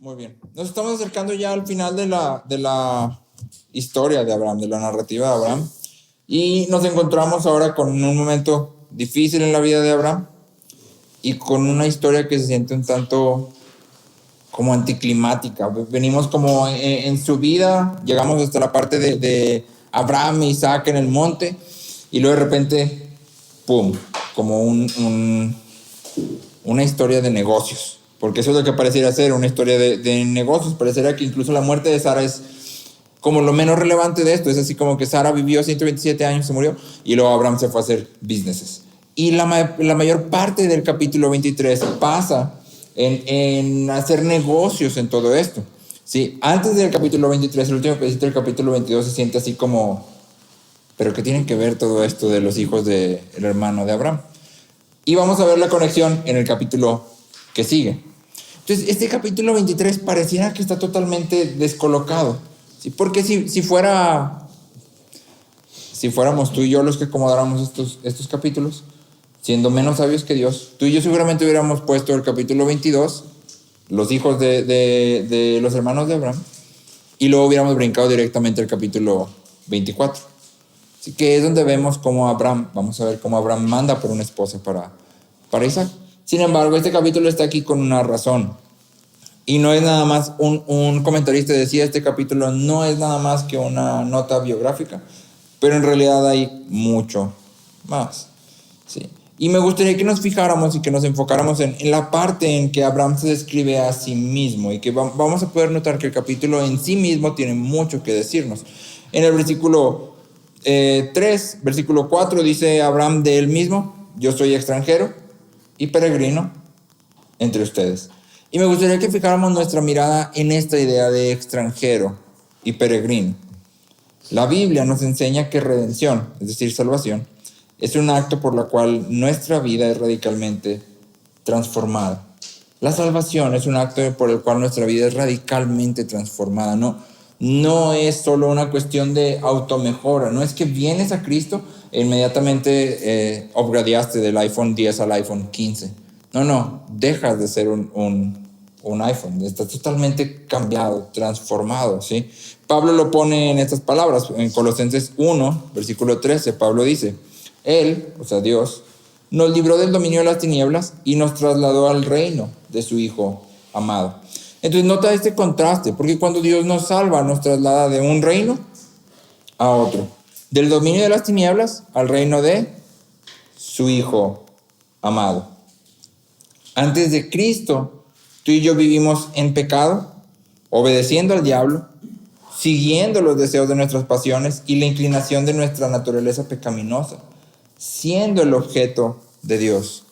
Muy bien. Nos estamos acercando ya al final de la historia de Abraham, de la narrativa de Abraham. Y nos encontramos ahora con un momento difícil en la vida de Abraham y con una historia que se siente un tanto como anticlimática. Venimos como en su vida, llegamos hasta la parte de Abraham e Isaac en el monte y luego de repente, ¡pum!, como una historia de negocios. Porque eso es lo que pareciera ser una historia de negocios. Pareciera que incluso la muerte de Sara es como lo menos relevante de esto. Es así como que Sara vivió 127 años, se murió, y luego Abraham se fue a hacer businesses. Y la mayor parte del capítulo 23 pasa en hacer negocios en todo esto. ¿Sí? Antes del capítulo 23, el último pedacito del capítulo 22 se siente así como, ¿pero qué tienen que ver todo esto de los hijos del hermano de Abraham? Y vamos a ver la conexión en el capítulo que sigue. Entonces, este capítulo 23 pareciera que está totalmente descolocado. ¿Sí? Porque si fuéramos tú y yo los que acomodáramos estos capítulos, siendo menos sabios que Dios, tú y yo seguramente hubiéramos puesto el capítulo 22, los hijos de los hermanos de Abraham, y luego hubiéramos brincado directamente al capítulo 24. Así que es donde vemos cómo Abraham, vamos a ver cómo Abraham manda por una esposa para Isaac. Sin embargo, este capítulo está aquí con una razón. Y no es nada más, un comentarista decía, este capítulo no es nada más que una nota biográfica, pero en realidad hay mucho más. ¿Sí? Y me gustaría que nos fijáramos y que nos enfocáramos en la parte en que Abraham se describe a sí mismo y que vamos a poder notar que el capítulo en sí mismo tiene mucho que decirnos. En el versículo 3, versículo 4 dice Abraham de él mismo: yo soy extranjero y peregrino entre ustedes. Y me gustaría que fijáramos nuestra mirada en esta idea de extranjero y peregrino. La Biblia nos enseña que redención, es decir, salvación, es un acto por el cual nuestra vida es radicalmente transformada. La salvación es un acto por el cual nuestra vida es radicalmente transformada. No es solo una cuestión de automejora. No es que vienes a Cristo e inmediatamente upgradeaste del iPhone 10 al iPhone 15. No, dejas de ser un iPhone. Estás totalmente cambiado, transformado, ¿sí? Pablo lo pone en estas palabras. En Colosenses 1, versículo 13, Pablo dice: Él, o sea Dios, nos libró del dominio de las tinieblas y nos trasladó al reino de su Hijo amado. Entonces nota este contraste, porque cuando Dios nos salva, nos traslada de un reino a otro, del dominio de las tinieblas al reino de su Hijo amado. Antes de Cristo, tú y yo vivimos en pecado, obedeciendo al diablo, siguiendo los deseos de nuestras pasiones y la inclinación de nuestra naturaleza pecaminosa, siendo el objeto de Dios.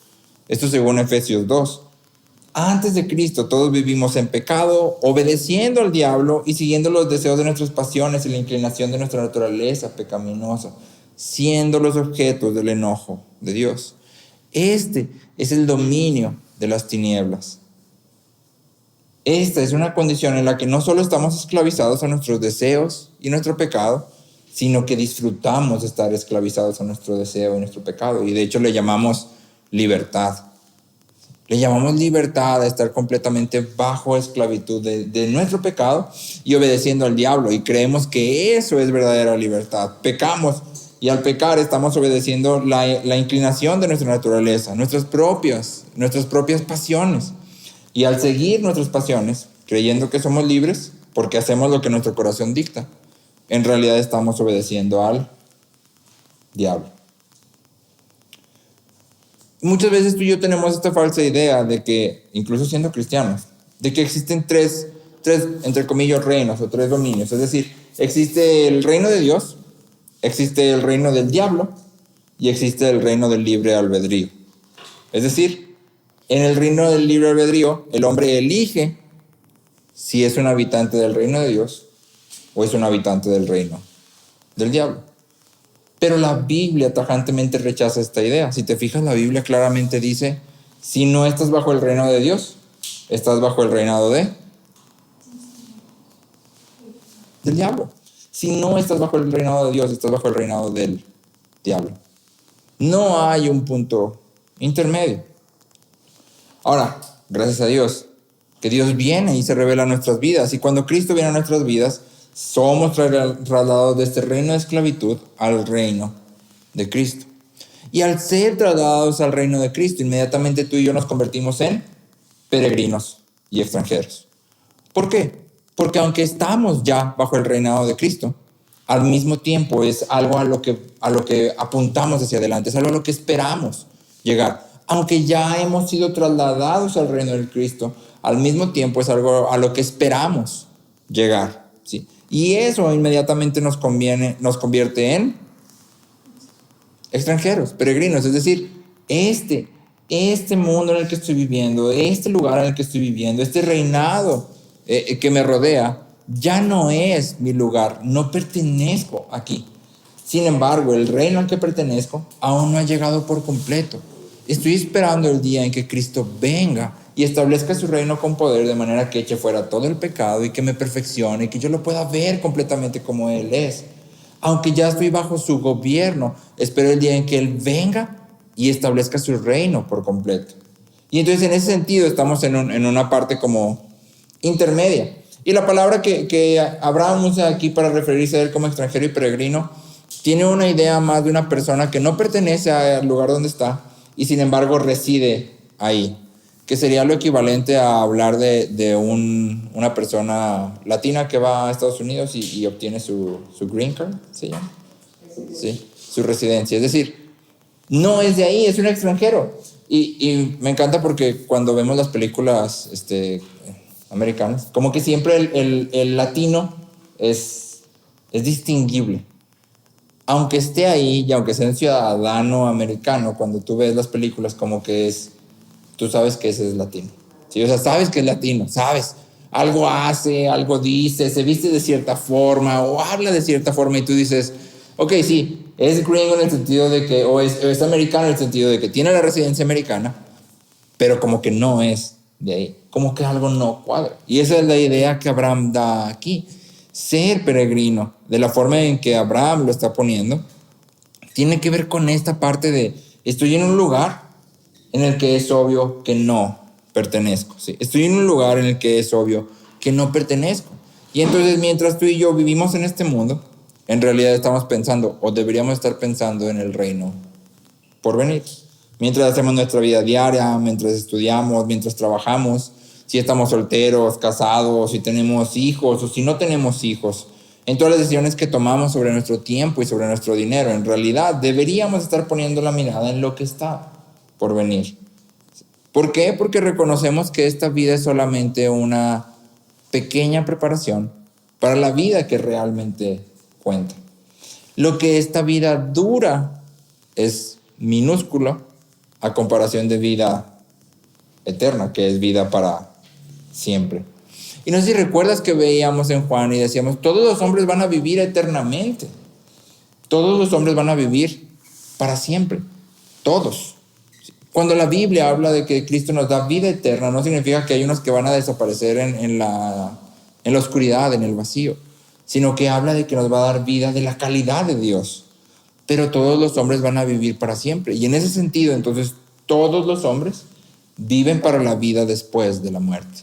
Esto según Efesios 2. Antes de Cristo todos vivimos en pecado, obedeciendo al diablo y siguiendo los deseos de nuestras pasiones y la inclinación de nuestra naturaleza pecaminosa, siendo los objetos del enojo de Dios. Este es el dominio de las tinieblas. Esta es una condición en la que no solo estamos esclavizados a nuestros deseos y nuestro pecado, sino que disfrutamos de estar esclavizados a nuestro deseo y nuestro pecado. Y de hecho le llamamos libertad. Le llamamos libertad a estar completamente bajo esclavitud de nuestro pecado y obedeciendo al diablo. Y creemos que eso es verdadera libertad. Pecamos y al pecar estamos obedeciendo la inclinación de nuestra naturaleza, nuestras propias pasiones. Y al seguir nuestras pasiones, creyendo que somos libres porque hacemos lo que nuestro corazón dicta, en realidad estamos obedeciendo al diablo. Muchas veces tú y yo tenemos esta falsa idea de que, incluso siendo cristianos, de que existen tres, entre comillas, reinos o tres dominios. Es decir, existe el reino de Dios, existe el reino del diablo y existe el reino del libre albedrío. Es decir, en el reino del libre albedrío, el hombre elige si es un habitante del reino de Dios o es un habitante del reino del diablo. Pero la Biblia tajantemente rechaza esta idea. Si te fijas, la Biblia claramente dice: si no estás bajo el reino de Dios, estás bajo el reinado del diablo. Si no estás bajo el reinado de Dios, estás bajo el reinado del diablo. No hay un punto intermedio. Ahora, gracias a Dios, que Dios viene y se revela a nuestras vidas. Y cuando Cristo viene a nuestras vidas, somos trasladados de este reino de esclavitud al reino de Cristo. Y al ser trasladados al reino de Cristo, inmediatamente tú y yo nos convertimos en peregrinos y extranjeros. ¿Por qué? Porque aunque estamos ya bajo el reinado de Cristo, al mismo tiempo es algo a lo que apuntamos hacia adelante, es algo a lo que esperamos llegar. Aunque ya hemos sido trasladados al reino de Cristo, al mismo tiempo es algo a lo que esperamos llegar, ¿sí? Y eso inmediatamente nos convierte en extranjeros, peregrinos. Es decir, este mundo en el que estoy viviendo, este lugar en el que estoy viviendo, este reinado que me rodea, ya no es mi lugar, no pertenezco aquí. Sin embargo, el reino al que pertenezco aún no ha llegado por completo. Estoy esperando el día en que Cristo venga y establezca su reino con poder, de manera que eche fuera todo el pecado y que me perfeccione y que yo lo pueda ver completamente como Él es. Aunque ya estoy bajo su gobierno, espero el día en que Él venga y establezca su reino por completo. Y entonces en ese sentido estamos en una parte como intermedia. Y la palabra que Abraham usa aquí para referirse a él como extranjero y peregrino tiene una idea más de una persona que no pertenece al lugar donde está y sin embargo reside ahí, que sería lo equivalente a hablar de una persona latina que va a Estados Unidos y obtiene su green card, ¿se llama? Sí, su residencia. Es decir, no es de ahí, es un extranjero. Y me encanta porque cuando vemos las películas americanas, como que siempre el latino es distinguible. Aunque esté ahí y aunque sea un ciudadano americano, cuando tú ves las películas, como que tú sabes que ese es latino. ¿Sí? O sea, sabes que es latino, sabes. Algo hace, algo dice, se viste de cierta forma o habla de cierta forma y tú dices, ok, sí, es gringo en el sentido de que, o es americano en el sentido de que tiene la residencia americana, pero como que no es de ahí, como que algo no cuadra. Y esa es la idea que Abraham da aquí. Ser peregrino, de la forma en que Abraham lo está poniendo, tiene que ver con esta parte de, estoy en un lugar en el que es obvio que no pertenezco. ¿Sí? Estoy en un lugar en el que es obvio que no pertenezco. Y entonces mientras tú y yo vivimos en este mundo, en realidad estamos pensando, o deberíamos estar pensando en el reino por venir. Mientras hacemos nuestra vida diaria, mientras estudiamos, mientras trabajamos, si estamos solteros, casados, si tenemos hijos o si no tenemos hijos, en todas las decisiones que tomamos sobre nuestro tiempo y sobre nuestro dinero, en realidad deberíamos estar poniendo la mirada en lo que está por venir. ¿Por qué? Porque reconocemos que esta vida es solamente una pequeña preparación para la vida que realmente cuenta. Lo que esta vida dura es minúsculo a comparación de vida eterna, que es vida para siempre. Y no sé si recuerdas que veíamos en Juan y decíamos, todos los hombres van a vivir eternamente. Todos los hombres van a vivir para siempre. Todos. Cuando la Biblia habla de que Cristo nos da vida eterna, no significa que hay unos que van a desaparecer en la oscuridad, en el vacío, sino que habla de que nos va a dar vida de la calidad de Dios. Pero todos los hombres van a vivir para siempre. Y en ese sentido, entonces, todos los hombres viven para la vida después de la muerte.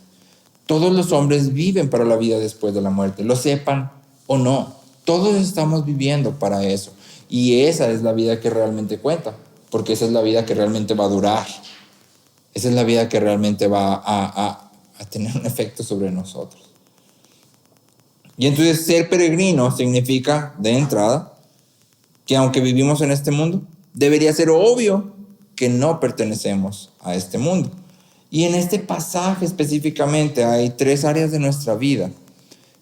Todos los hombres viven para la vida después de la muerte, lo sepan o no. Todos estamos viviendo para eso. Y esa es la vida que realmente cuenta, porque esa es la vida que realmente va a durar. Esa es la vida que realmente va a tener un efecto sobre nosotros. Y entonces ser peregrino significa, de entrada, que aunque vivimos en este mundo, debería ser obvio que no pertenecemos a este mundo. Y en este pasaje específicamente hay 3 áreas de nuestra vida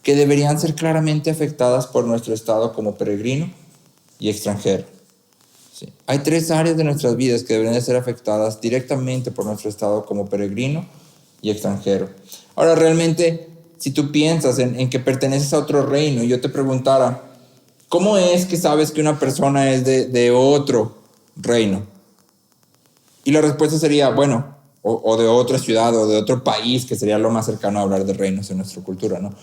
que deberían ser claramente afectadas por nuestro estado como peregrino y extranjero. Sí. Hay 3 áreas de nuestras vidas que deberían de ser afectadas directamente por nuestro estado como peregrino y extranjero. Ahora, realmente, si tú piensas en que perteneces a otro reino y yo te preguntara, ¿cómo es que sabes que una persona es de otro reino? Y la respuesta sería, bueno, o de otra ciudad o de otro país, que sería lo más cercano a hablar de reinos en nuestra cultura, ¿no?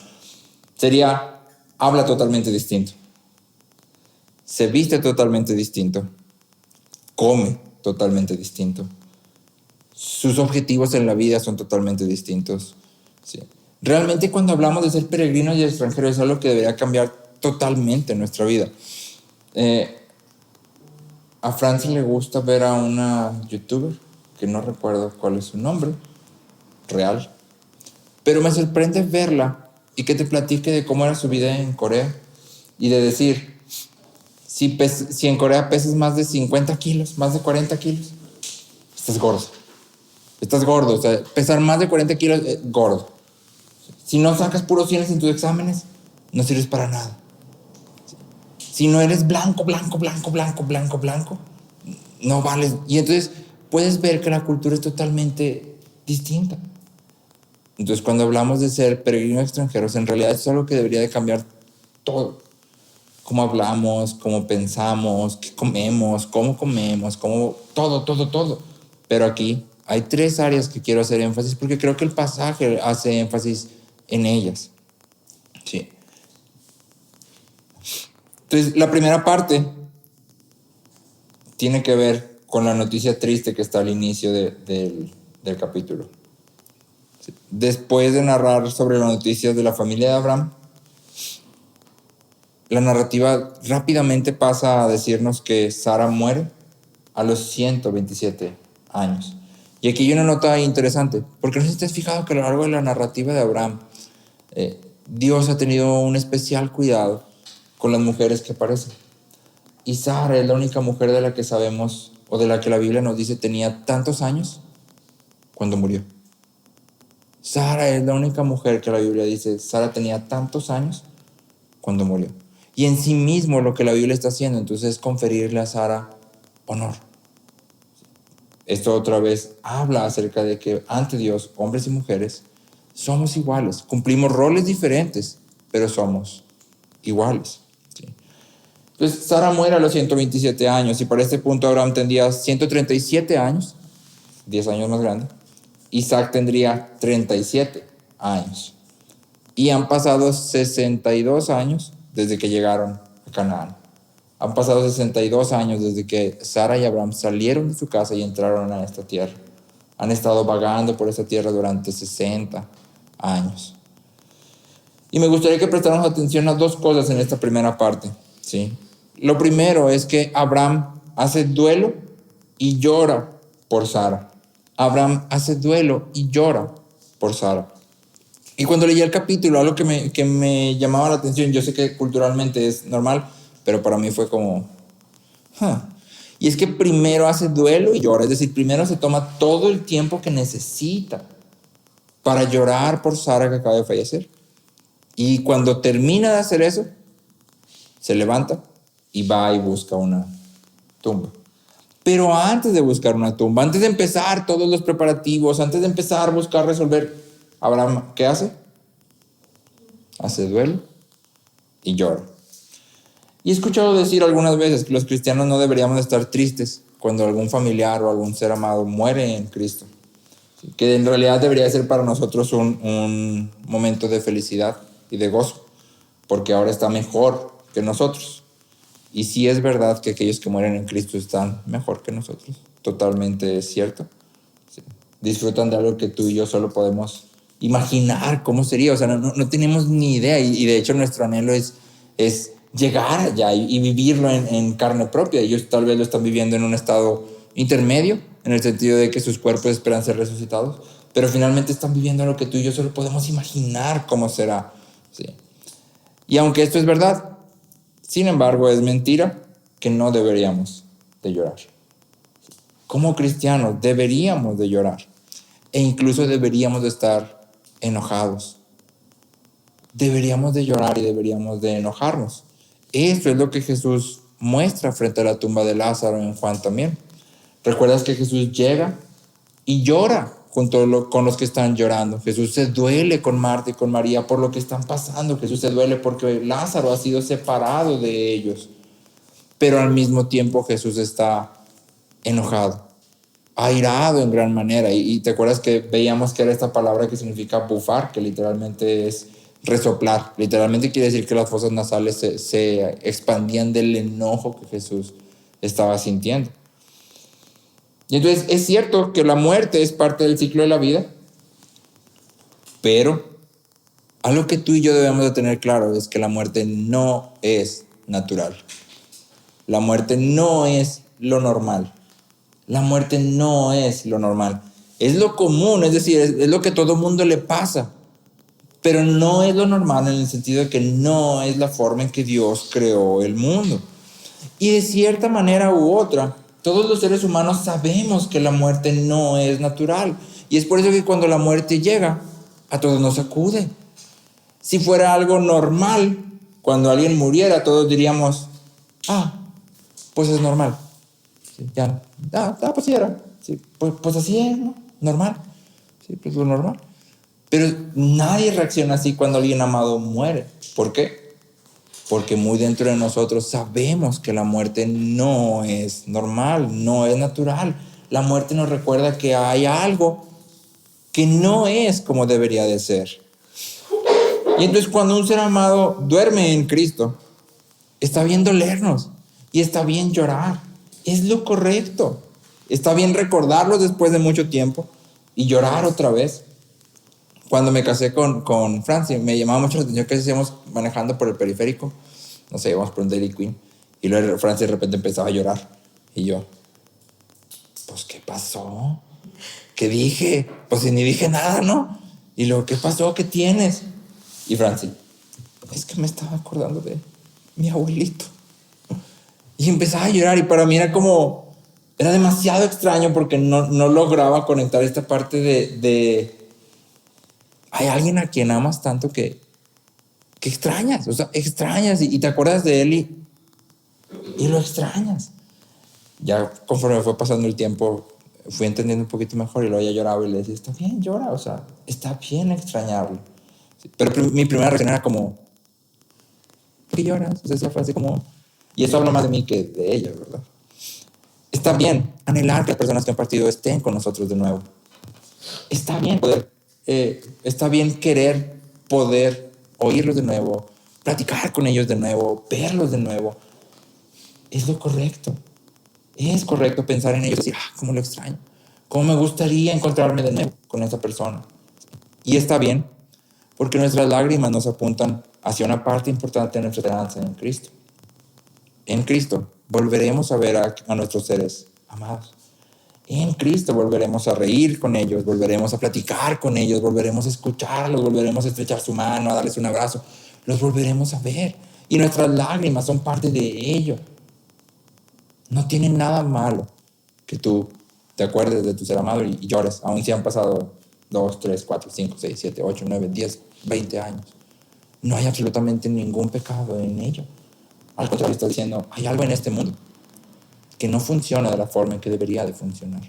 Sería, habla totalmente distinto, se viste totalmente distinto, come totalmente distinto, sus objetivos en la vida son totalmente distintos, ¿sí? Realmente cuando hablamos de ser peregrinos y extranjeros es algo que debería cambiar totalmente nuestra vida. A Francis le gusta ver a una youtuber, que no recuerdo cuál es su nombre real, pero me sorprende verla y que te platique de cómo era su vida en Corea y de decir, si en Corea pesas más de 50 kilos, más de 40 kilos, estás gordo. Estás gordo, o sea, pesar más de 40 kilos, gordo. Si no sacas puros 100 en tus exámenes, no sirves para nada. Si no eres blanco, no vales. Y entonces puedes ver que la cultura es totalmente distinta. Entonces, cuando hablamos de ser peregrinos extranjeros, en realidad es algo que debería de cambiar todo. Cómo hablamos, cómo pensamos, qué comemos, cómo todo. Pero aquí hay 3 áreas que quiero hacer énfasis porque creo que el pasaje hace énfasis en ellas. Sí. Entonces, la primera parte tiene que ver con la noticia triste que está al inicio del capítulo. Sí. Después de narrar sobre las noticias de la familia de Abraham, la narrativa rápidamente pasa a decirnos que Sara muere a los 127 años. Y aquí hay una nota interesante, porque no sé si te has fijado que a lo largo de la narrativa de Abraham, Dios ha tenido un especial cuidado con las mujeres que aparecen. Y Sara es la única mujer de la que sabemos, o de la que la Biblia nos dice tenía tantos años cuando murió. Sara es la única mujer que la Biblia dice, Sara tenía tantos años cuando murió. Y en sí mismo lo que la Biblia está haciendo entonces es conferirle a Sara honor. Esto otra vez habla acerca de que ante Dios, hombres y mujeres, somos iguales. Cumplimos roles diferentes, pero somos iguales. ¿Sí? Entonces Sara muere a los 127 años y para este punto Abraham tendría 137 años, 10 años más grande. Isaac tendría 37 años. Y han pasado 62 años desde que llegaron a Canaán. Han pasado 62 años desde que Sara y Abraham salieron de su casa y entraron a esta tierra. Han estado vagando por esta tierra durante 60 años. Y me gustaría que prestáramos atención a 2 cosas en esta primera parte. ¿Sí? Lo primero es que Abraham hace duelo y llora por Sara. Abraham hace duelo y llora por Sara. Y cuando leí el capítulo, algo que me llamaba la atención, yo sé que culturalmente es normal, pero para mí fue como... Y es que primero hace duelo y llora, es decir, primero se toma todo el tiempo que necesita para llorar por Sara que acaba de fallecer. Y cuando termina de hacer eso, se levanta y va y busca una tumba. Pero antes de buscar una tumba, antes de empezar todos los preparativos, antes de empezar a buscar resolver, Abraham, ¿qué hace? Hace duelo y llora. Y he escuchado decir algunas veces que los cristianos no deberíamos estar tristes cuando algún familiar o algún ser amado muere en Cristo. Que en realidad debería ser para nosotros un momento de felicidad y de gozo, porque ahora está mejor que nosotros. Y sí es verdad que aquellos que mueren en Cristo están mejor que nosotros. Totalmente cierto. Sí. Disfrutan de algo que tú y yo solo podemos imaginar cómo sería. O sea, no tenemos ni idea. Y de hecho nuestro anhelo es llegar allá y vivirlo en carne propia. Ellos tal vez lo están viviendo en un estado intermedio, en el sentido de que sus cuerpos esperan ser resucitados, pero finalmente están viviendo lo que tú y yo solo podemos imaginar cómo será. ¿Sí? Y aunque esto es verdad, sin embargo es mentira que no deberíamos de llorar. Como cristianos deberíamos de llorar e incluso deberíamos de estar enojados. Deberíamos de llorar y deberíamos de enojarnos. Esto es lo que Jesús muestra frente a la tumba de Lázaro en Juan también. ¿Recuerdas que Jesús llega y llora junto con los que están llorando? Jesús se duele con Marta y con María por lo que están pasando. Jesús se duele porque Lázaro ha sido separado de ellos. Pero al mismo tiempo Jesús está enojado, airado en gran manera. Y te acuerdas que veíamos que era esta palabra que significa bufar, que literalmente es resoplar. Literalmente quiere decir que las fosas nasales se expandían del enojo que Jesús estaba sintiendo. Y entonces es cierto que la muerte es parte del ciclo de la vida, Pero algo que tú y yo debemos de tener claro es que la muerte no es natural. La muerte no es lo normal. La muerte no es lo normal. Es lo común, es decir, es lo que a todo mundo le pasa. Pero no es lo normal en el sentido de que no es la forma en que Dios creó el mundo. Y de cierta manera u otra, todos los seres humanos sabemos que la muerte no es natural. Y es por eso que cuando la muerte llega, a todos nos sacude. Si fuera algo normal, cuando alguien muriera, todos diríamos, pues es normal. Sí, pues sí era. Sí, pues así es, ¿no? Normal. Sí, pues lo normal. Pero nadie reacciona así cuando alguien amado muere. ¿Por qué? Porque muy dentro de nosotros sabemos que la muerte no es normal, no es natural. La muerte nos recuerda que hay algo que no es como debería de ser. Y entonces cuando un ser amado duerme en Cristo, está bien dolernos y está bien llorar. Es lo correcto. Está bien recordarlo después de mucho tiempo y llorar otra vez. Cuando me casé con Francie, me llamaba mucho la atención que hacíamos manejando por el periférico. No sé, íbamos por un Dairy Queen. Y luego Francie de repente empezaba a llorar. Y yo, pues, ¿qué pasó? ¿Qué dije? Pues si ni dije nada, ¿no? Y luego, ¿qué pasó? ¿Qué tienes? Y Francie, es que me estaba acordando de mi abuelito. Y empezaba a llorar. Y para mí era demasiado extraño porque no lograba conectar esta parte de hay alguien a quien amas tanto que extrañas, o sea, extrañas y te acuerdas de él y lo extrañas. Ya conforme fue pasando el tiempo, fui entendiendo un poquito mejor y luego ya lloraba y le decía, está bien, llora, o sea, está bien extrañarlo. Pero mi primera reacción era como, ¿por qué lloras? O sea, esa frase como, y eso habla más de mí que de ella, ¿verdad? Está bien anhelar que las personas que han partido estén con nosotros de nuevo. Está bien está bien querer poder oírlos de nuevo, platicar con ellos de nuevo, verlos de nuevo. Es lo correcto. Es correcto pensar en ellos y decir, cómo lo extraño. Cómo me gustaría encontrarme de nuevo con esa persona. Y está bien, porque nuestras lágrimas nos apuntan hacia una parte importante de nuestra esperanza en Cristo. En Cristo volveremos a ver a nuestros seres amados. En Cristo volveremos a reír con ellos, volveremos a platicar con ellos, volveremos a escucharlos, volveremos a estrechar su mano, a darles un abrazo. Los volveremos a ver. Y nuestras lágrimas son parte de ello. No tiene nada malo que tú te acuerdes de tu ser amado y llores, aun si han pasado 2, 3, 4, 5, 6, 7, 8, 9, 10, 20 años. No hay absolutamente ningún pecado en ello. Al contrario, está diciendo, hay algo en este mundo que no funciona de la forma en que debería de funcionar.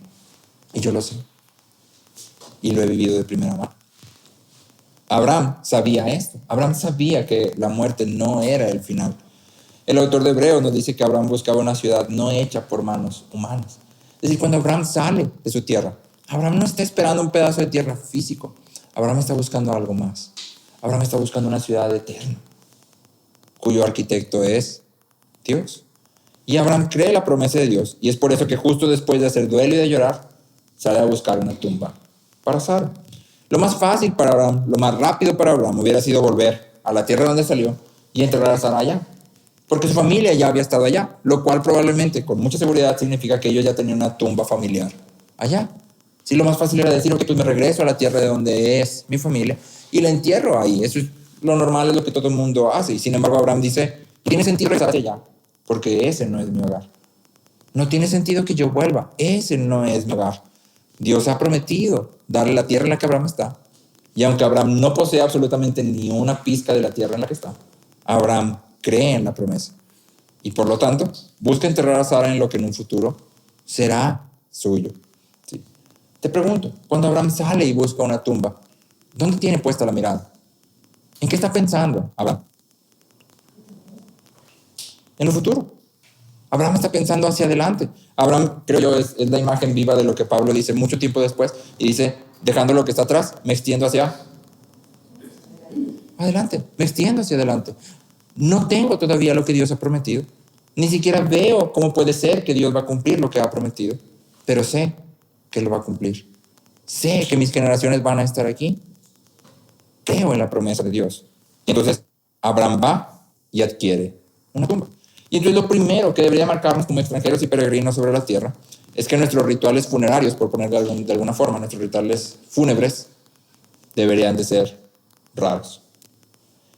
Y yo lo sé. Y lo he vivido de primera mano. Abraham sabía esto. Abraham sabía que la muerte no era el final. El autor de Hebreos nos dice que Abraham buscaba una ciudad no hecha por manos humanas. Es decir, cuando Abraham sale de su tierra, Abraham no está esperando un pedazo de tierra físico. Abraham está buscando algo más. Abraham está buscando una ciudad eterna, cuyo arquitecto es Dios. Y Abraham cree la promesa de Dios. Y es por eso que justo después de hacer duelo y de llorar, sale a buscar una tumba para Sara. Lo más fácil para Abraham, lo más rápido para Abraham hubiera sido volver a la tierra donde salió y enterrar a Sara allá. Porque su familia ya había estado allá, lo cual probablemente, con mucha seguridad, significa que ellos ya tenían una tumba familiar allá. Sí, lo más fácil era decir, ok, pues me regreso a la tierra de donde es mi familia y la entierro ahí. Eso es lo normal, es lo que todo el mundo hace. Y sin embargo, Abraham dice, tiene sentido regresar hacia allá, porque ese no es mi hogar. No tiene sentido que yo vuelva, ese no es mi hogar. Dios ha prometido darle la tierra en la que Abraham está. Y aunque Abraham no posee absolutamente ni una pizca de la tierra en la que está, Abraham cree en la promesa. Y por lo tanto, busca enterrar a Sara en lo que en un futuro será suyo. ¿Sí? Te pregunto, cuando Abraham sale y busca una tumba, ¿dónde tiene puesta la mirada? ¿En qué está pensando Abraham? En el futuro. Abraham está pensando hacia adelante. Abraham, creo yo, es la imagen viva de lo que Pablo dice mucho tiempo después. Y dice, dejando lo que está atrás, me extiendo hacia adelante. Me extiendo hacia adelante. No tengo todavía lo que Dios ha prometido. Ni siquiera veo cómo puede ser que Dios va a cumplir lo que ha prometido. Pero sé que lo va a cumplir. Sé que mis generaciones van a estar aquí. creo en la promesa de Dios. Entonces, Abraham va y adquiere una tumba. Y entonces lo primero que debería marcarnos como extranjeros y peregrinos sobre la tierra es que nuestros rituales funerarios, por ponerlo de alguna forma, nuestros rituales fúnebres deberían de ser raros.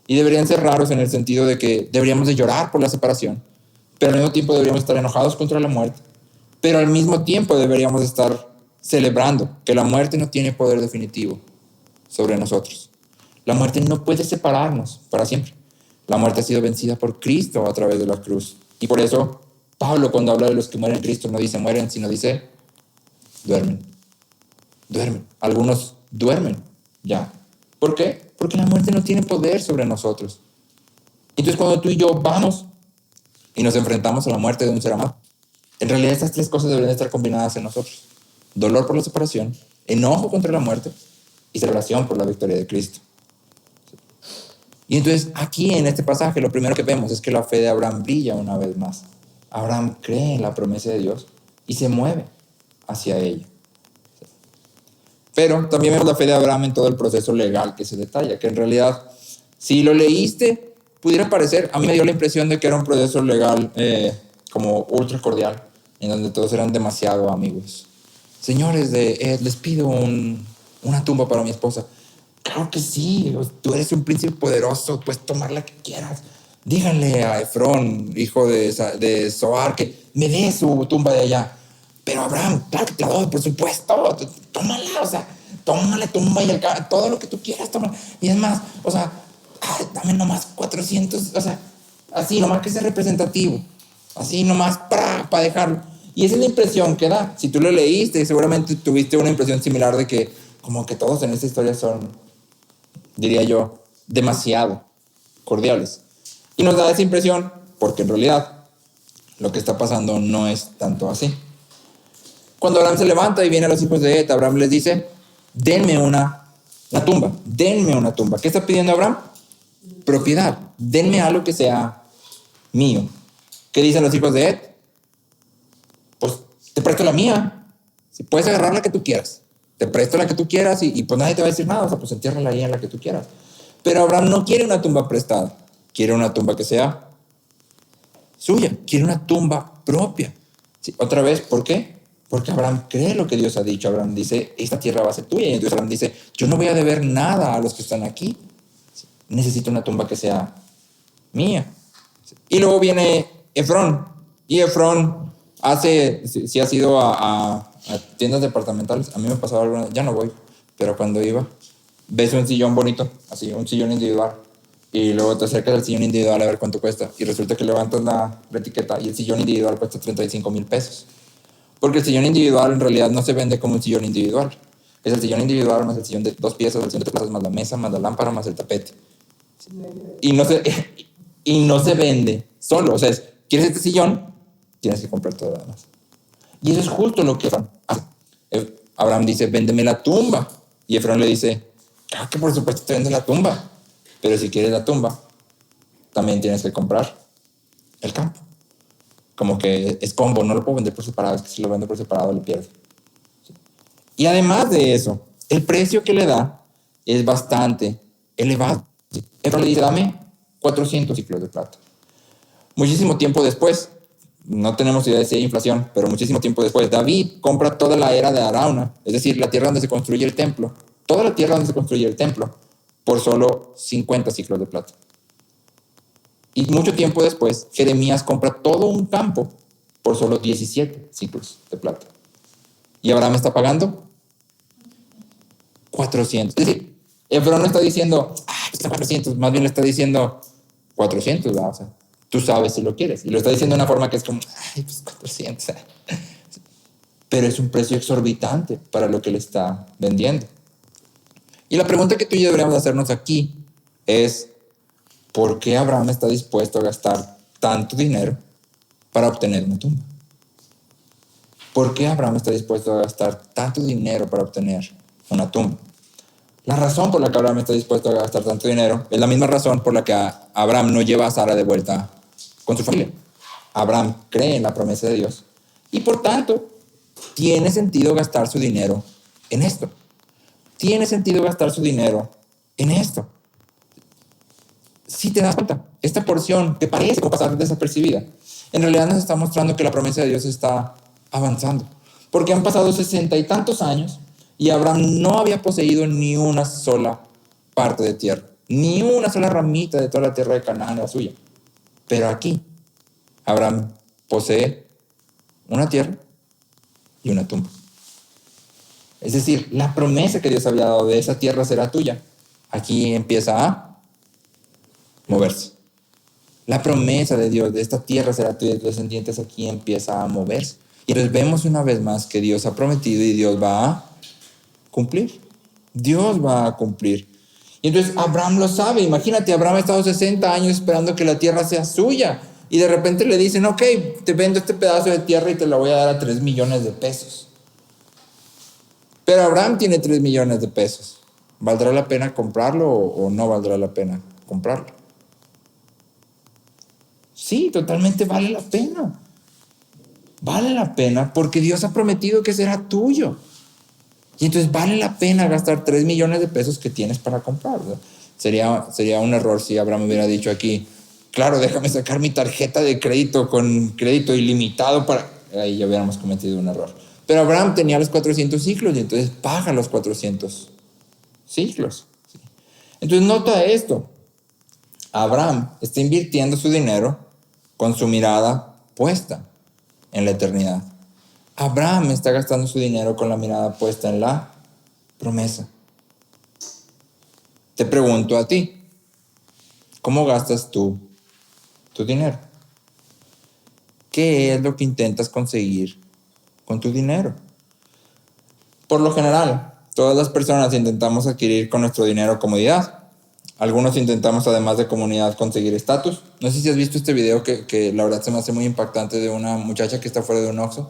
Y deberían ser raros en el sentido de que deberíamos de llorar por la separación, pero al mismo tiempo deberíamos estar enojados contra la muerte, pero al mismo tiempo deberíamos estar celebrando que la muerte no tiene poder definitivo sobre nosotros. La muerte no puede separarnos para siempre. La muerte ha sido vencida por Cristo a través de la cruz. Y por eso Pablo, cuando habla de los que mueren en Cristo, no dice mueren, sino dice duermen. Duermen. Algunos duermen ya. ¿Por qué? Porque la muerte no tiene poder sobre nosotros. Entonces, cuando tú y yo vamos y nos enfrentamos a la muerte de un ser amado, en realidad estas tres cosas deberían estar combinadas en nosotros. Dolor por la separación, enojo contra la muerte y celebración por la victoria de Cristo. Y entonces aquí en este pasaje lo primero que vemos es que la fe de Abraham brilla una vez más. Abraham cree en la promesa de Dios y se mueve hacia ella. Pero también vemos la fe de Abraham en todo el proceso legal que se detalla, que en realidad, si lo leíste, pudiera parecer, a mí me dio la impresión de que era un proceso legal como ultra cordial, en donde todos eran demasiado amigos. Señores, les pido una tumba para mi esposa. Claro que sí, tú eres un príncipe poderoso, puedes tomar la que quieras. Díganle a Efrón, hijo de Zoar, que me dé su tumba de allá. Pero Abraham, claro que te la doy, por supuesto, tómala, o sea, tómale tumba y todo lo que tú quieras, tómala. Y es más, o sea, dame nomás 400, o sea, así, nomás que sea representativo, así nomás para dejarlo. Y esa es la impresión que da. Si tú lo leíste, seguramente tuviste una impresión similar de que como que todos en esta historia son, diría yo, demasiado cordiales. Y nos da esa impresión porque en realidad lo que está pasando no es tanto así. Cuando Abraham se levanta y viene a los hijos de Et, Abraham les dice, denme una tumba, denme una tumba. ¿Qué está pidiendo Abraham? Propiedad, denme algo que sea mío. ¿Qué dicen los hijos de Et? Pues te presto la mía, si puedes agarrar la que tú quieras. Te presto la que tú quieras y pues nadie te va a decir nada, o sea, pues entiérrala ahí en la que tú quieras. Pero Abraham no quiere una tumba prestada, quiere una tumba que sea suya, quiere una tumba propia. Sí, otra vez, ¿por qué? Porque Abraham cree lo que Dios ha dicho. Abraham dice, esta tierra va a ser tuya. Y entonces Abraham dice, yo no voy a deber nada a los que están aquí. Necesito una tumba que sea mía. Y luego viene Efrón. Y Efrón si has ido a tiendas departamentales, a mí me pasaba alguna, ya no voy, pero cuando iba, ves un sillón bonito, así, un sillón individual. Y luego te acercas al sillón individual a ver cuánto cuesta. Y resulta que levantas la etiqueta y el sillón individual cuesta 35,000 pesos. Porque el sillón individual en realidad no se vende como un sillón individual. Es el sillón individual más el sillón de 2 piezas, el sillón de 3 plazas, más la mesa, más la lámpara, más el tapete. Y no se vende solo. O sea, ¿quieres este sillón? Tienes que comprar todo lo demás. Y eso es justo lo que hace. Abraham dice, véndeme la tumba. Y Efrón le dice, claro que por supuesto te vende la tumba. Pero si quieres la tumba, también tienes que comprar el campo. Como que es combo, no lo puedo vender por separado, es que si lo vendo por separado le pierdo. Y además de eso, el precio que le da es bastante elevado. Efrón le dice, dame 400 ciclos de plata. Muchísimo tiempo después, no tenemos idea de si hay inflación, pero muchísimo tiempo después, David compra toda la era de Arauna, es decir, la tierra donde se construye el templo, toda la tierra donde se construye el templo, por solo 50 ciclos de plata. Y mucho tiempo después, Jeremías compra todo un campo por solo 17 ciclos de plata. Y Abraham está pagando 400. Es decir, Efrón no está diciendo, pues 400, más bien le está diciendo 400, ¿verdad? O sea, tú sabes si lo quieres. Y lo está diciendo de una forma que es como, pues 400. Pero es un precio exorbitante para lo que le está vendiendo. Y la pregunta que tú y yo deberíamos hacernos aquí es, ¿por qué Abraham está dispuesto a gastar tanto dinero para obtener una tumba? ¿Por qué Abraham está dispuesto a gastar tanto dinero para obtener una tumba? La razón por la que Abraham está dispuesto a gastar tanto dinero es la misma razón por la que Abraham no lleva a Sara de vuelta con su familia. Abraham cree en la promesa de Dios y por tanto tiene sentido gastar su dinero en esto. Tiene sentido gastar su dinero en esto. Si te das cuenta, esta porción que parece como pasar desapercibida, en realidad nos está mostrando que la promesa de Dios está avanzando. Porque han pasado 60 y tantos años y Abraham no había poseído ni una sola parte de tierra, ni una sola ramita de toda la tierra de Canaán era suya. Pero aquí, Abraham posee una tierra y una tumba. Es decir, la promesa que Dios había dado de esa tierra será tuya, aquí empieza a moverse. La promesa de Dios de esta tierra será tuya y tus descendientes aquí empieza a moverse. Y entonces vemos una vez más que Dios ha prometido y Dios va a cumplir. Dios va a cumplir. Y entonces Abraham lo sabe. Imagínate, Abraham ha estado 60 años esperando que la tierra sea suya. Y de repente le dicen, ok, te vendo este pedazo de tierra y te la voy a dar a 3 millones de pesos. Pero Abraham tiene 3 millones de pesos. ¿Valdrá la pena comprarlo o no valdrá la pena comprarlo? Sí, totalmente vale la pena. Vale la pena porque Dios ha prometido que será tuyo. Y entonces vale la pena gastar 3 millones de pesos que tienes para comprarlo. Sería un error si Abraham hubiera dicho aquí, claro, déjame sacar mi tarjeta de crédito con crédito ilimitado para... Ahí ya hubiéramos cometido un error. Pero Abraham tenía los 400 ciclos y entonces paga los 400 ciclos. Entonces nota esto. Abraham está invirtiendo su dinero con su mirada puesta en la eternidad. Abraham está gastando su dinero con la mirada puesta en la promesa. Te pregunto a ti, ¿cómo gastas tú tu dinero? ¿Qué es lo que intentas conseguir con tu dinero? Por lo general, todas las personas intentamos adquirir con nuestro dinero comodidad. Algunos intentamos, además de comunidad, conseguir estatus. No sé si has visto este video que la verdad se me hace muy impactante, de una muchacha que está fuera de un Oxxo.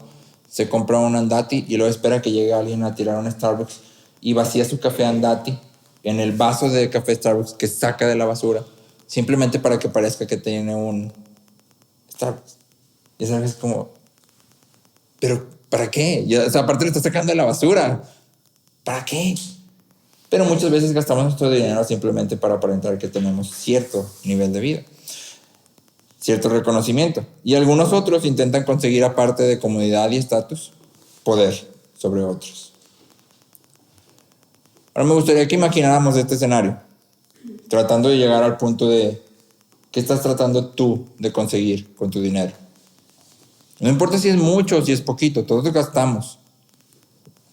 Se compra un Andati y luego espera que llegue alguien a tirar un Starbucks y vacía su café Andati en el vaso de café Starbucks que saca de la basura, simplemente para que parezca que tiene un Starbucks. Y es como, ¿pero para qué? O sea, aparte lo está sacando de la basura. ¿Para qué? Pero muchas veces gastamos nuestro dinero simplemente para aparentar que tenemos cierto nivel de vida, cierto reconocimiento. Y algunos otros intentan conseguir, aparte de comodidad y estatus, poder sobre otros. Ahora me gustaría que imagináramos este escenario, tratando de llegar al punto de ¿qué estás tratando tú de conseguir con tu dinero? No importa si es mucho o si es poquito, todos gastamos.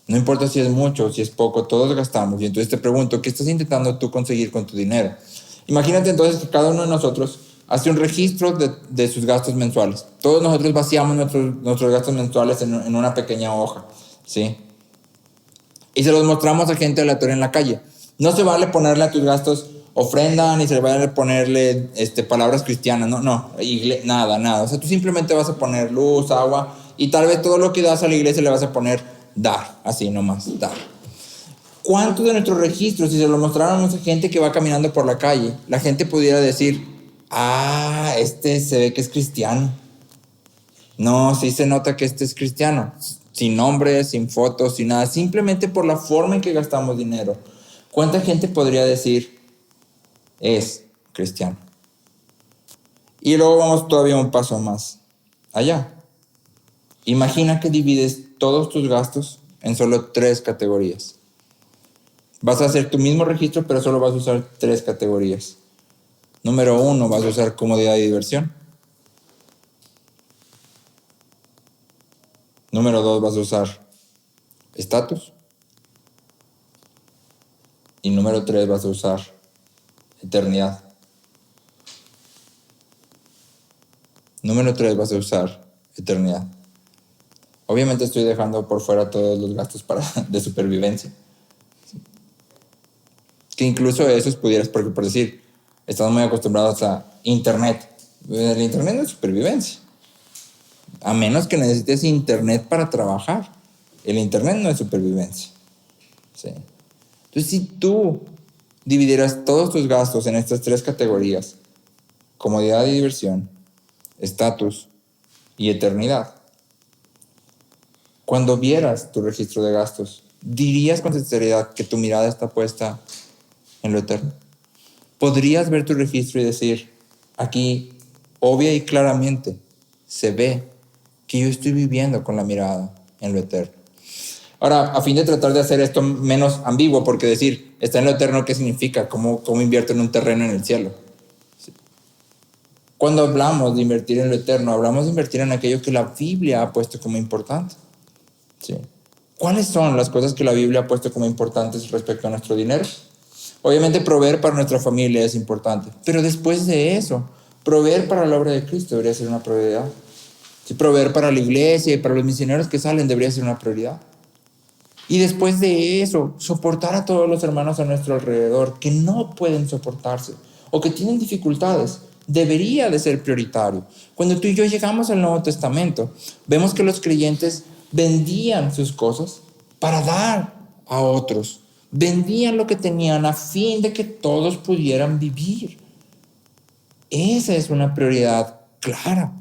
No importa si es mucho o si es poco, todos gastamos. Y entonces te pregunto, ¿qué estás intentando tú conseguir con tu dinero? Imagínate entonces que cada uno de nosotros hace un registro de sus gastos mensuales. Todos nosotros vaciamos nuestros gastos mensuales en una pequeña hoja, ¿sí? Y se los mostramos a gente aleatoria en la calle. No se vale ponerle a tus gastos ofrenda, ni se le vale ponerle palabras cristianas, no, nada. O sea, tú simplemente vas a poner luz, agua, y tal vez todo lo que das a la iglesia le vas a poner dar, así nomás, dar. ¿Cuántos de nuestros registros, si se lo mostráramos a gente que va caminando por la calle, la gente pudiera decir, se ve que es cristiano? No, sí se nota que es cristiano, sin nombre, sin fotos, sin nada, simplemente por la forma en que gastamos dinero. ¿Cuánta gente podría decir es cristiano? Y luego vamos todavía un paso más allá. Imagina que divides todos tus gastos en solo 3 categorías. Vas a hacer tu mismo registro, pero solo vas a usar 3 categorías. Número 1, vas a usar comodidad y diversión. Número 2, vas a usar estatus. Y número 3, vas a usar eternidad. Número 3, vas a usar eternidad. Obviamente estoy dejando por fuera todos los gastos de supervivencia. Que incluso esos pudieras, porque por decir, estamos muy acostumbrados a internet. El internet no es supervivencia. A menos que necesites internet para trabajar. El internet no es supervivencia. ¿Sí? Entonces, si tú dividieras todos tus gastos en estas 3 categorías, comodidad y diversión, estatus y eternidad, cuando vieras tu registro de gastos, dirías con sinceridad que tu mirada está puesta en lo eterno? Podrías ver tu registro y decir, aquí, obvia y claramente, se ve que yo estoy viviendo con la mirada en lo eterno. Ahora, a fin de tratar de hacer esto menos ambiguo, porque decir, está en lo eterno, ¿qué significa? ¿Cómo invierto en un terreno en el cielo? Cuando hablamos de invertir en lo eterno, hablamos de invertir en aquello que la Biblia ha puesto como importante. ¿Sí? ¿Cuáles son las cosas que la Biblia ha puesto como importantes respecto a nuestro dinero? Obviamente proveer para nuestra familia es importante, pero después de eso, proveer para la obra de Cristo debería ser una prioridad. Sí, proveer para la iglesia y para los misioneros que salen debería ser una prioridad. Y después de eso, soportar a todos los hermanos a nuestro alrededor que no pueden soportarse o que tienen dificultades, debería de ser prioritario. Cuando tú y yo llegamos al Nuevo Testamento, vemos que los creyentes vendían sus cosas para dar a otros. Vendían lo que tenían a fin de que todos pudieran vivir. Esa es una prioridad clara.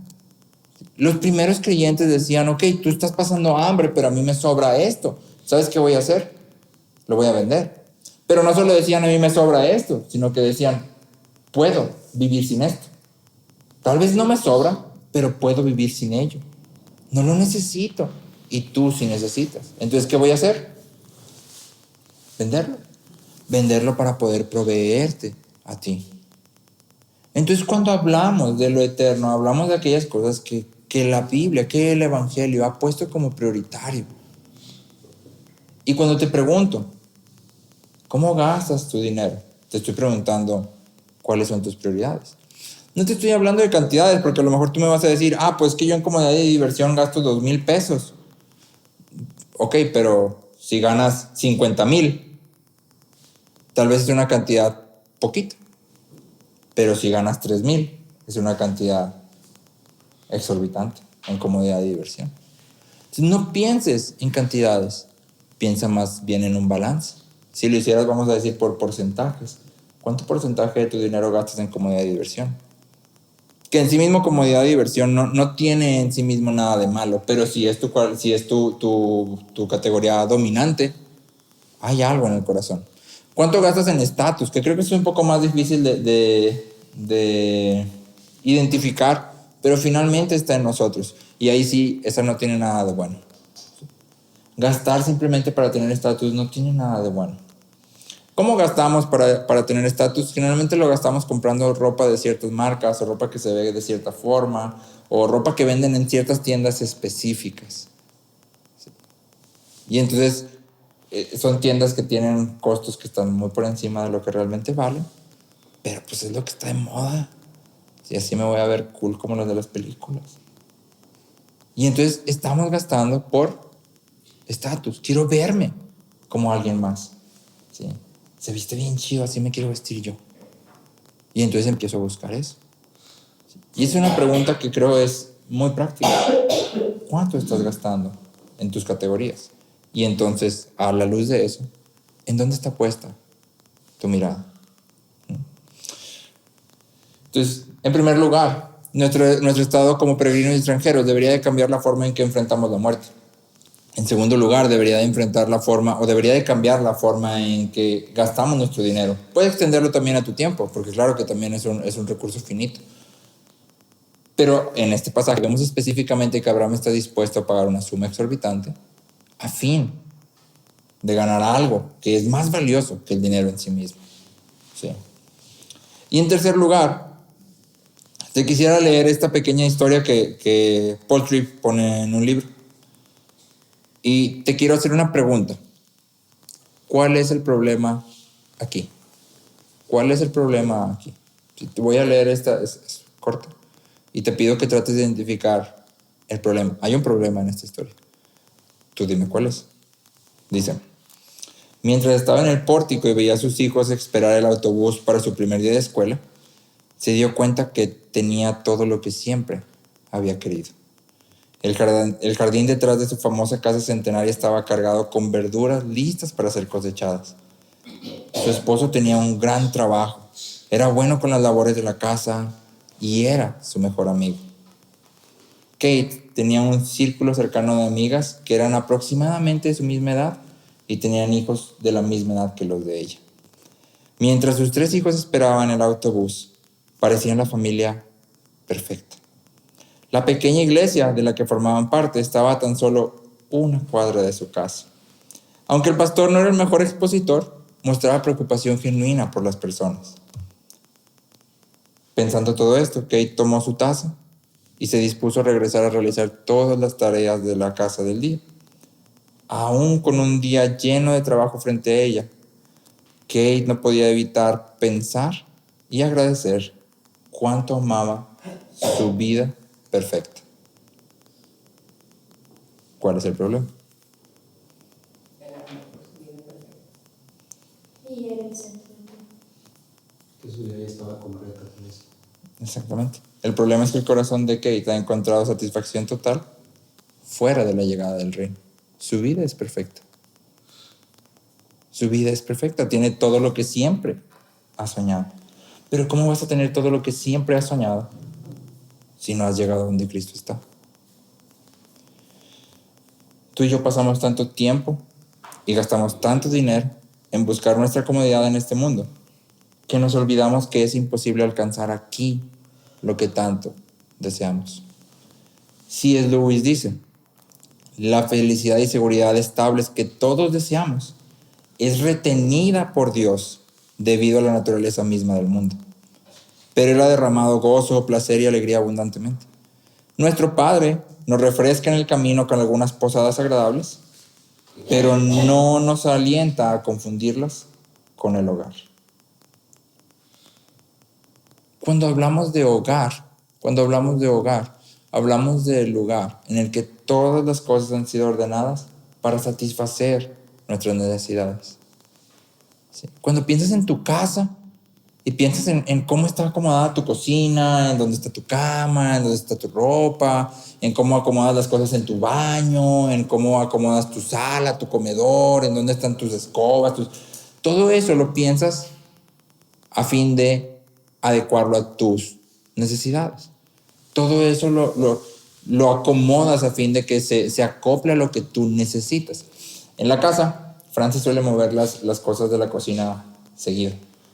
Los primeros creyentes decían, ok, tú estás pasando hambre, pero a mí me sobra esto. ¿Sabes qué voy a hacer? Lo voy a vender. Pero no solo decían, a mí me sobra esto, sino que decían, puedo vivir sin esto. Tal vez no me sobra, pero puedo vivir sin ello. No lo necesito. Y tú sí necesitas. Entonces, ¿qué voy a hacer? Venderlo. Venderlo para poder proveerte a ti. Entonces, cuando hablamos de lo eterno, hablamos de aquellas cosas que la Biblia, que el Evangelio ha puesto como prioritario. Y cuando te pregunto, ¿cómo gastas tu dinero? Te estoy preguntando, ¿cuáles son tus prioridades? No te estoy hablando de cantidades, porque a lo mejor tú me vas a decir, pues que yo en comodidad de diversión gasto 2,000 pesos. Ok, pero si ganas 50,000, tal vez es una cantidad poquita. Pero si ganas 3,000, es una cantidad exorbitante en comodidad de diversión. Entonces, no pienses en cantidades, piensa más bien en un balance. Si lo hicieras, vamos a decir, por porcentajes. ¿Cuánto porcentaje de tu dinero gastas en comodidad de diversión? Que en sí mismo comodidad de diversión no tiene en sí mismo nada de malo, pero si es tu categoría dominante, hay algo en el corazón. ¿Cuánto gastas en estatus? Que creo que es un poco más difícil de identificar, pero finalmente está en nosotros. Y ahí sí, esa no tiene nada de bueno. Gastar simplemente para tener estatus no tiene nada de bueno. ¿Cómo gastamos para tener estatus? Generalmente lo gastamos comprando ropa de ciertas marcas, o ropa que se ve de cierta forma, o ropa que venden en ciertas tiendas específicas. Y entonces son tiendas que tienen costos que están muy por encima de lo que realmente valen, pero pues es lo que está de moda. Y así me voy a ver cool como los de las películas. Y entonces estamos gastando por estatus. Quiero verme como alguien más. ¿Sí? Se viste bien chido, así me quiero vestir yo. Y entonces empiezo a buscar eso. ¿Sí? Y es una pregunta que creo es muy práctica. ¿Cuánto estás gastando en tus categorías? Y entonces, a la luz de eso, ¿en dónde está puesta tu mirada? Entonces, en primer lugar, nuestro estado como peregrinos y extranjeros debería de cambiar la forma en que enfrentamos la muerte. En segundo lugar, debería de cambiar la forma en que gastamos nuestro dinero. Puede extenderlo también a tu tiempo, porque claro que también es un recurso finito. Pero en este pasaje vemos específicamente que Abraham está dispuesto a pagar una suma exorbitante a fin de ganar algo que es más valioso que el dinero en sí mismo. ¿Sí? Y en tercer lugar, te quisiera leer esta pequeña historia que Paul Tripp pone en un libro. Y te quiero hacer una pregunta. ¿Cuál es el problema aquí? ¿Cuál es el problema aquí? Te voy a leer esta, es corta. Y te pido que trates de identificar el problema. Hay un problema en esta historia. Tú dime cuál es. Dice: mientras estaba en el pórtico y veía a sus hijos esperar el autobús para su primer día de escuela, se dio cuenta que tenía todo lo que siempre había querido. El jardín detrás de su famosa casa centenaria estaba cargado con verduras listas para ser cosechadas. Su esposo tenía un gran trabajo, era bueno con las labores de la casa y era su mejor amigo. Kate tenía un círculo cercano de amigas que eran aproximadamente de su misma edad y tenían hijos de la misma edad que los de ella. Mientras sus 3 hijos esperaban el autobús, parecían la familia perfecta. La pequeña iglesia de la que formaban parte estaba a tan solo 1 cuadra de su casa. Aunque el pastor no era el mejor expositor, mostraba preocupación genuina por las personas. Pensando todo esto, Kate tomó su taza y se dispuso a regresar a realizar todas las tareas de la casa del día. Aún con un día lleno de trabajo frente a ella, Kate no podía evitar pensar y agradecer cuánto amaba su vida perfecta. ¿Cuál es el problema? Y era el centro. Que su vida ya estaba completa con eso. Exactamente. El problema es que el corazón de Kate ha encontrado satisfacción total fuera de la llegada del reino. Su vida es perfecta. Su vida es perfecta. Tiene todo lo que siempre ha soñado. Pero ¿cómo vas a tener todo lo que siempre has soñado si no has llegado a donde Cristo está? Tú y yo pasamos tanto tiempo y gastamos tanto dinero en buscar nuestra comodidad en este mundo que nos olvidamos que es imposible alcanzar aquí lo que tanto deseamos. C.S. Lewis dice, la felicidad y seguridad estables que todos deseamos es retenida por Dios debido a la naturaleza misma del mundo. Pero Él ha derramado gozo, placer y alegría abundantemente. Nuestro Padre nos refresca en el camino con algunas posadas agradables, pero no nos alienta a confundirlas con el hogar. Cuando hablamos de hogar, hablamos del lugar en el que todas las cosas han sido ordenadas para satisfacer nuestras necesidades. ¿Sí? Cuando piensas en tu casa y piensas en cómo está acomodada tu cocina, en dónde está tu cama, en dónde está tu ropa, en cómo acomodas las cosas en tu baño, en cómo acomodas tu sala, tu comedor, en dónde están tus escobas, todo eso lo piensas a fin de adecuarlo a tus necesidades. Todo eso lo acomodas a fin de que se acople a lo que tú necesitas. En la casa, Francis suele mover las cosas de la cocina seguido.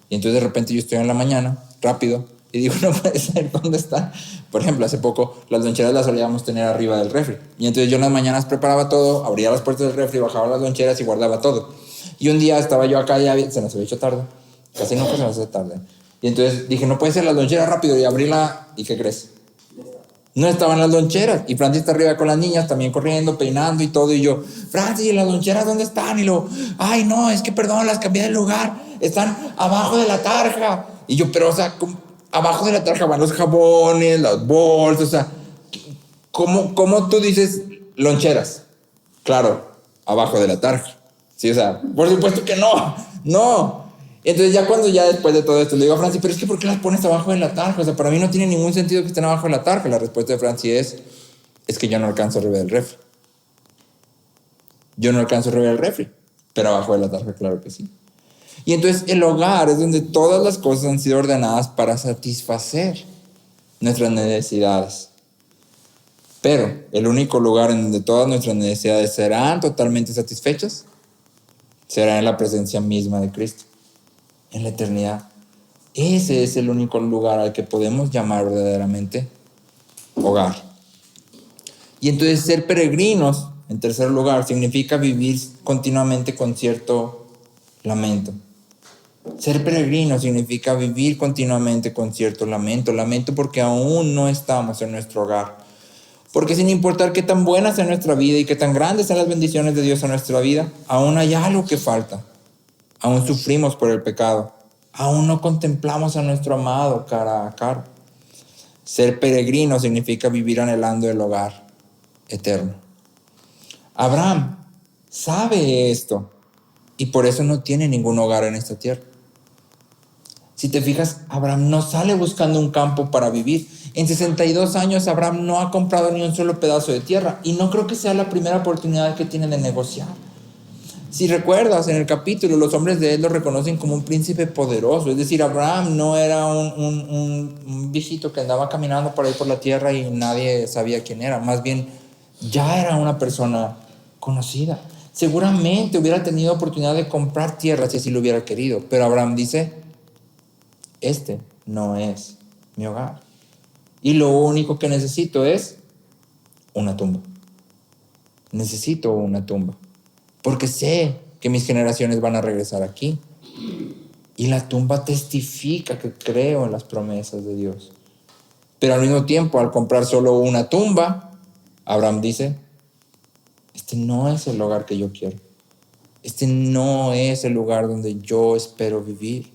Y entonces de repente yo estoy en la mañana, rápido, y digo, no puede ser, ¿dónde está? Por ejemplo, hace poco las loncheras las solíamos tener arriba del refri. Y entonces yo en las mañanas preparaba todo, abría las puertas del refri, bajaba las loncheras y guardaba todo. Y un día estaba yo acá, y se nos había hecho tarde. Casi nunca se nos hace tarde. Y entonces dije, no puede ser, las loncheras rápido, y abríla, ¿y qué crees? No estaban las loncheras, y Francis está arriba con las niñas, también corriendo, peinando y todo, y yo, Francis, ¿y las loncheras dónde están? Y luego, ay, no, es que perdón, las cambié de lugar, están abajo de la tarja. Y yo, pero, o sea, abajo de la tarja van los jabones, las bolsas, o sea, ¿cómo tú dices loncheras? Claro, abajo de la tarja. Sí, o sea, por supuesto que no. Entonces ya después de todo esto le digo a Francis, pero es que ¿por qué las pones abajo de la tarja? O sea, para mí no tiene ningún sentido que estén abajo de la tarja. La respuesta de Francis es que yo no alcanzo arriba del refri. Yo no alcanzo arriba del refri, pero abajo de la tarja claro que sí. Y entonces el hogar es donde todas las cosas han sido ordenadas para satisfacer nuestras necesidades. Pero el único lugar en donde todas nuestras necesidades serán totalmente satisfechas será en la presencia misma de Cristo, en la eternidad. Ese es el único lugar al que podemos llamar verdaderamente hogar. Y entonces ser peregrinos, en tercer lugar, significa vivir continuamente con cierto lamento. Ser peregrino significa vivir continuamente con cierto lamento. Lamento porque aún no estamos en nuestro hogar. Porque sin importar qué tan buena sea nuestra vida y qué tan grandes sean las bendiciones de Dios en nuestra vida, aún hay algo que falta. Aún sufrimos por el pecado. Aún no contemplamos a nuestro amado cara a cara. Ser peregrino significa vivir anhelando el hogar eterno. Abraham sabe esto y por eso no tiene ningún hogar en esta tierra. Si te fijas, Abraham no sale buscando un campo para vivir. En 62 años Abraham no ha comprado ni un solo pedazo de tierra y no creo que sea la primera oportunidad que tiene de negociar. Si recuerdas, en el capítulo, los hombres de él lo reconocen como un príncipe poderoso. Es decir, Abraham no era un viejito que andaba caminando por ahí por la tierra y nadie sabía quién era. Más bien, ya era una persona conocida. Seguramente hubiera tenido oportunidad de comprar tierra si así lo hubiera querido. Pero Abraham dice, este no es mi hogar. Y lo único que necesito es una tumba. Necesito una tumba. Porque sé que mis generaciones van a regresar aquí. Y la tumba testifica que creo en las promesas de Dios. Pero al mismo tiempo, al comprar solo una tumba, Abraham dice, este no es el hogar que yo quiero. Este no es el lugar donde yo espero vivir.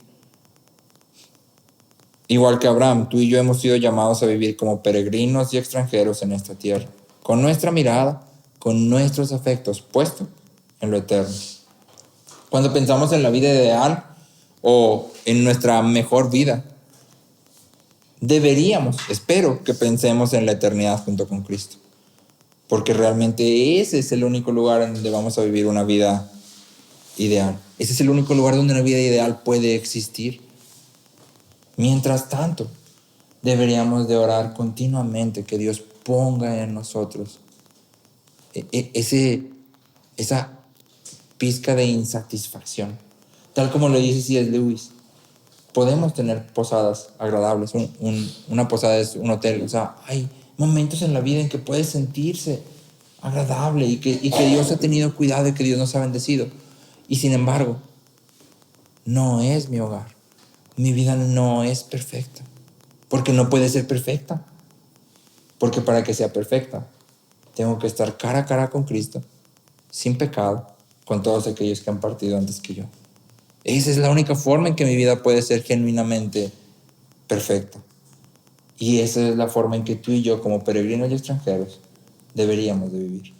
Igual que Abraham, tú y yo hemos sido llamados a vivir como peregrinos y extranjeros en esta tierra, con nuestra mirada, con nuestros afectos puestos en lo eterno. Cuando pensamos en la vida ideal o en nuestra mejor vida, deberíamos, espero que pensemos en la eternidad junto con Cristo, porque realmente ese es el único lugar en donde vamos a vivir una vida ideal. Ese es el único lugar donde una vida ideal puede existir. Mientras tanto, deberíamos de orar continuamente que Dios ponga en nosotros esa pizca de insatisfacción. Tal como lo dice C.S. Lewis, podemos tener posadas agradables. Una posada es un hotel. O sea, hay momentos en la vida en que puedes sentirse agradable y que Dios ha tenido cuidado y que Dios nos ha bendecido. Y sin embargo, no es mi hogar. Mi vida no es perfecta. Porque no puede ser perfecta. Porque para que sea perfecta, tengo que estar cara a cara con Cristo, sin pecado, con todos aquellos que han partido antes que yo. Esa es la única forma en que mi vida puede ser genuinamente perfecta. Y esa es la forma en que tú y yo, como peregrinos y extranjeros, deberíamos de vivir.